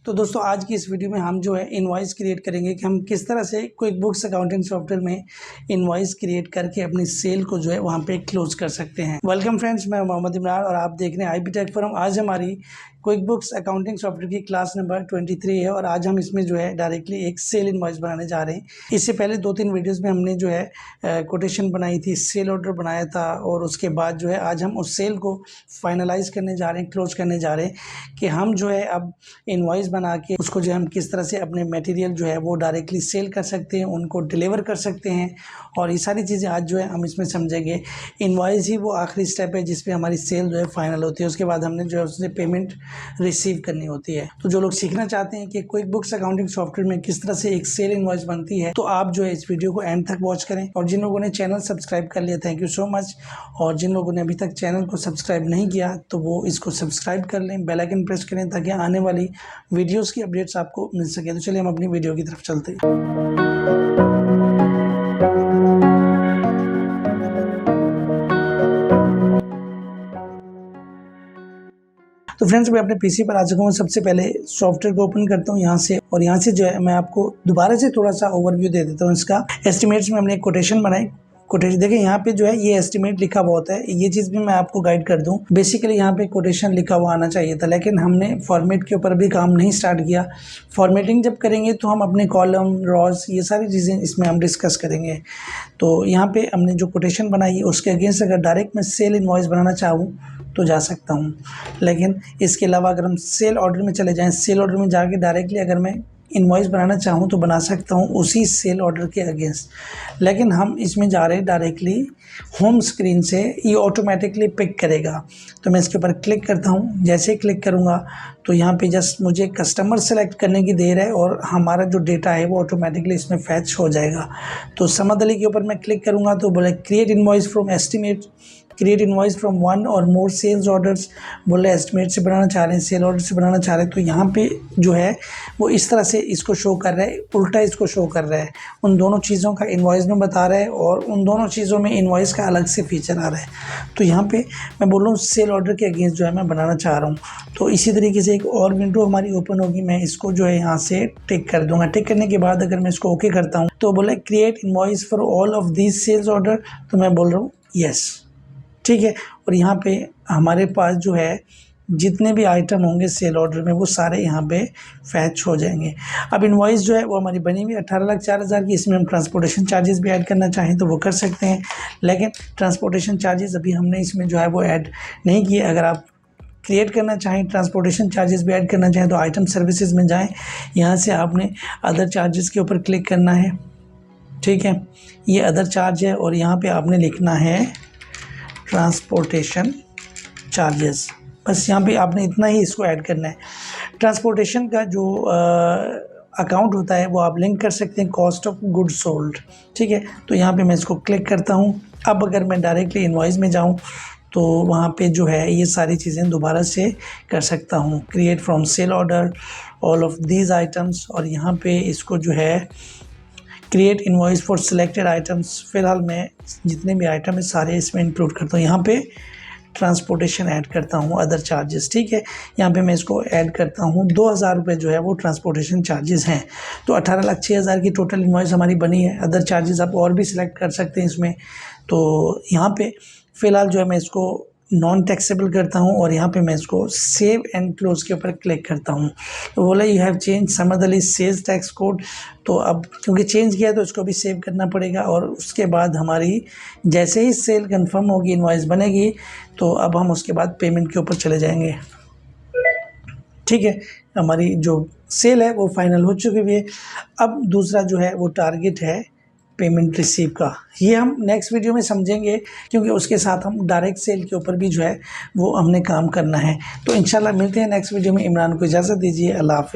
तो दोस्तों आज की इस वीडियो में हम जो है इनवॉइस क्रिएट करेंगे कि हम किस तरह से क्विक बुक्स अकाउंटिंग सॉफ्टवेयर में इनवॉइस क्रिएट करके अपनी सेल को जो है वहाँ पे क्लोज कर सकते हैं। वेलकम फ्रेंड्स, मैं मोहम्मद इमरान और आप देख रहे हैं IB टेक फोरम। आज हमारी क्विक बुक्स अकाउंटिंग सॉफ्टवेयर की क्लास नंबर 23 है और आज हम इसमें जो है डायरेक्टली एक सेल इनवॉइस बनाने जा रहे हैं। इससे पहले 2-3 वीडियोस में हमने जो है कोटेशन बनाई थी, सेल ऑर्डर बनाया था और उसके बाद जो है आज हम उस सेल को फाइनलाइज करने जा रहे हैं, क्लोज करने जा रहे हैं कि हम जो है अब इनवॉइस बना के उसको जो है हम किस तरह से अपने मटेरियल जो है वो डायरेक्टली सेल कर सकते हैं, उनको डिलीवर कर सकते हैं। और ये सारी चीज़ें आज जो है हम इसमें समझेंगे। इनवॉइस ही वो आखिरी स्टेप है जिसपे हमारी सेल जो है फाइनल होती है। उसके बाद हमने जो है उससे पेमेंट रिसीव करनी होती है। तो जो लोग सीखना चाहते हैं कि क्विक बुक्स अकाउंटिंग सॉफ्टवेयर में किस तरह से एक सेल इनवॉइस बनती है, तो आप जो है इस वीडियो को एंड तक वॉच करें। और जिन लोगों ने चैनल सब्सक्राइब कर लिया, थैंक यू सो मच। और जिन लोगों ने अभी तक चैनल को सब्सक्राइब नहीं किया तो वो इसको सब्सक्राइब कर लें, बेल आइकन प्रेस करें ताकि आने वाली वीडियोस की अपडेट्स आपको मिल सके। तो चलिए हम अपनी वीडियो की तरफ चलते हैं। तो फ्रेंड्स, मैं अपने पीसी पर आ चुका हूँ। सबसे पहले सॉफ्टवेयर को ओपन करता हूँ यहाँ से, और यहाँ से जो है मैं आपको दोबारा से थोड़ा सा ओवरव्यू दे देता हूँ इसका। एस्टिमेट्स में हमने एक कोटेशन बनाई। कोटेशन देखिए यहाँ पे जो है ये एस्टिमेट लिखा हुआ होता है। ये चीज़ भी मैं आपको गाइड कर दूँ। बेसिकली यहाँ पे कोटेशन लिखा हुआ आना चाहिए था, लेकिन हमने फॉर्मेट के ऊपर भी काम नहीं स्टार्ट किया। फॉर्मेटिंग जब करेंगे तो हम अपने कॉलम, रॉज, ये सारी चीज़ें इसमें हम डिस्कस करेंगे। तो यहाँ पे हमने जो कोटेशन बनाई है उसके अगेंस्ट अगर डायरेक्ट मैं सेल इनवॉइस बनाना चाहूँ तो जा सकता हूँ, लेकिन इसके अलावा अगर हम सेल ऑर्डर में चले जाएं, सेल ऑर्डर में जाके डायरेक्टली अगर मैं इनवॉइस बनाना चाहूँ तो बना सकता हूँ उसी सेल ऑर्डर के अगेंस्ट। लेकिन हम इसमें जा रहे हैं डायरेक्टली होम स्क्रीन से, ये ऑटोमेटिकली पिक करेगा। तो मैं इसके ऊपर क्लिक करता हूँ। जैसे ही क्लिक करूँगा तो यहाँ पे जस्ट मुझे कस्टमर सेलेक्ट करने की देर है और हमारा जो डेटा है वो ऑटोमेटिकली इसमें फैच हो जाएगा। तो समद अली के ऊपर मैं क्लिक करूँगा तो बोले create invoice from estimate, create invoice from one और मोर सेल्स ऑर्डर्स। बोले एस्टिमेट से बनाना चाह रहे हैं, सेल ऑर्डर से बनाना चाह रहे हैं। तो यहाँ पे जो है वो इस तरह से इसको शो कर रहा है, उल्टा इसको शो कर रहा है। उन दोनों चीज़ों का इनवॉइस में बता रहा है और उन दोनों चीज़ों में इनवॉइस का अलग से फीचर आ रहा है। तो यहाँ पे मैं बोल रहा हूँ सेल ऑर्डर के अगेंस्ट जो है मैं बनाना चाह रहा हूँ। तो इसी तरीके से एक और विंडो हमारी ओपन होगी। मैं इसको जो है यहाँ से टिक कर दूँगा। टिक करने के बाद अगर मैं इसको ओके करता हूँ तो बोले create invoice for all of these cells order. तो मैं बोल रहा हूँ यस, ठीक है। और यहाँ पे हमारे पास जो है जितने भी आइटम होंगे सेल ऑर्डर में वो सारे यहाँ पे फैच हो जाएंगे। अब इनवॉइस जो है वो हमारी बनी हुई 18,04,000 की। इसमें हम ट्रांसपोर्टेशन चार्जेस भी ऐड करना चाहें तो वो कर सकते हैं, लेकिन ट्रांसपोर्टेशन चार्जेस अभी हमने इसमें जो है वो ऐड नहीं किए। अगर आप क्रिएट करना चाहें, ट्रांसपोर्टेशन चार्जेस भी ऐड करना चाहें तो आइटम सर्विसेज में जाएँ। यहाँ से आपने अदर चार्जेस के ऊपर क्लिक करना है, ठीक है। ये अदर चार्ज है और यहाँ पर आपने लिखना है ट्रांसपोर्टेशन चार्जेस। बस यहाँ पे आपने इतना ही इसको ऐड करना है। ट्रांसपोर्टेशन का जो अकाउंट होता है वो आप लिंक कर सकते हैं कॉस्ट ऑफ गुड सोल्ड, ठीक है। तो यहाँ पे मैं इसको क्लिक करता हूँ। अब अगर मैं डायरेक्टली इनवॉइस में जाऊँ तो वहाँ पे जो है ये सारी चीज़ें दोबारा से कर सकता हूँ। Create from sale order all of these items, और यहाँ पे इसको जो है create invoice for selected items. फ़िलहाल मैं जितने भी आइटम है सारे इसमें इंक्लूड करता हूँ। यहाँ पे ट्रांसपोर्टेशन ऐड करता हूँ, अदर चार्जेस, ठीक है। यहाँ पे मैं इसको ऐड करता हूँ 2,000 रुपये जो है वो ट्रांसपोर्टेशन चार्जेस हैं। तो 18,06,000 की टोटल इनवॉइस हमारी बनी है। अदर चार्जेस आप और भी सिलेक्ट कर सकते हैं इसमें। तो यहाँ पे फ़िलहाल जो है मैं इसको नॉन टैक्सेबल करता हूँ और यहाँ पे मैं इसको सेव एंड क्लोज के ऊपर क्लिक करता हूँ। तो बोला you have change Samad Ali sales tax code. तो अब क्योंकि चेंज किया तो इसको भी सेव करना पड़ेगा। और उसके बाद हमारी जैसे ही सेल कंफर्म होगी, इनवॉइस बनेगी, तो अब हम उसके बाद पेमेंट के ऊपर चले जाएंगे, ठीक है। हमारी जो सेल है वो फाइनल हो चुकी हुई है। अब दूसरा जो है वो टारगेट है पेमेंट रिसीव का। ये हम नेक्स्ट वीडियो में समझेंगे, क्योंकि उसके साथ हम डायरेक्ट सेल के ऊपर भी जो है वो हमने काम करना है। तो इंशाल्लाह मिलते हैं नेक्स्ट वीडियो में। इमरान को इजाज़त दीजिए। अल्लाह हाफ़िज़।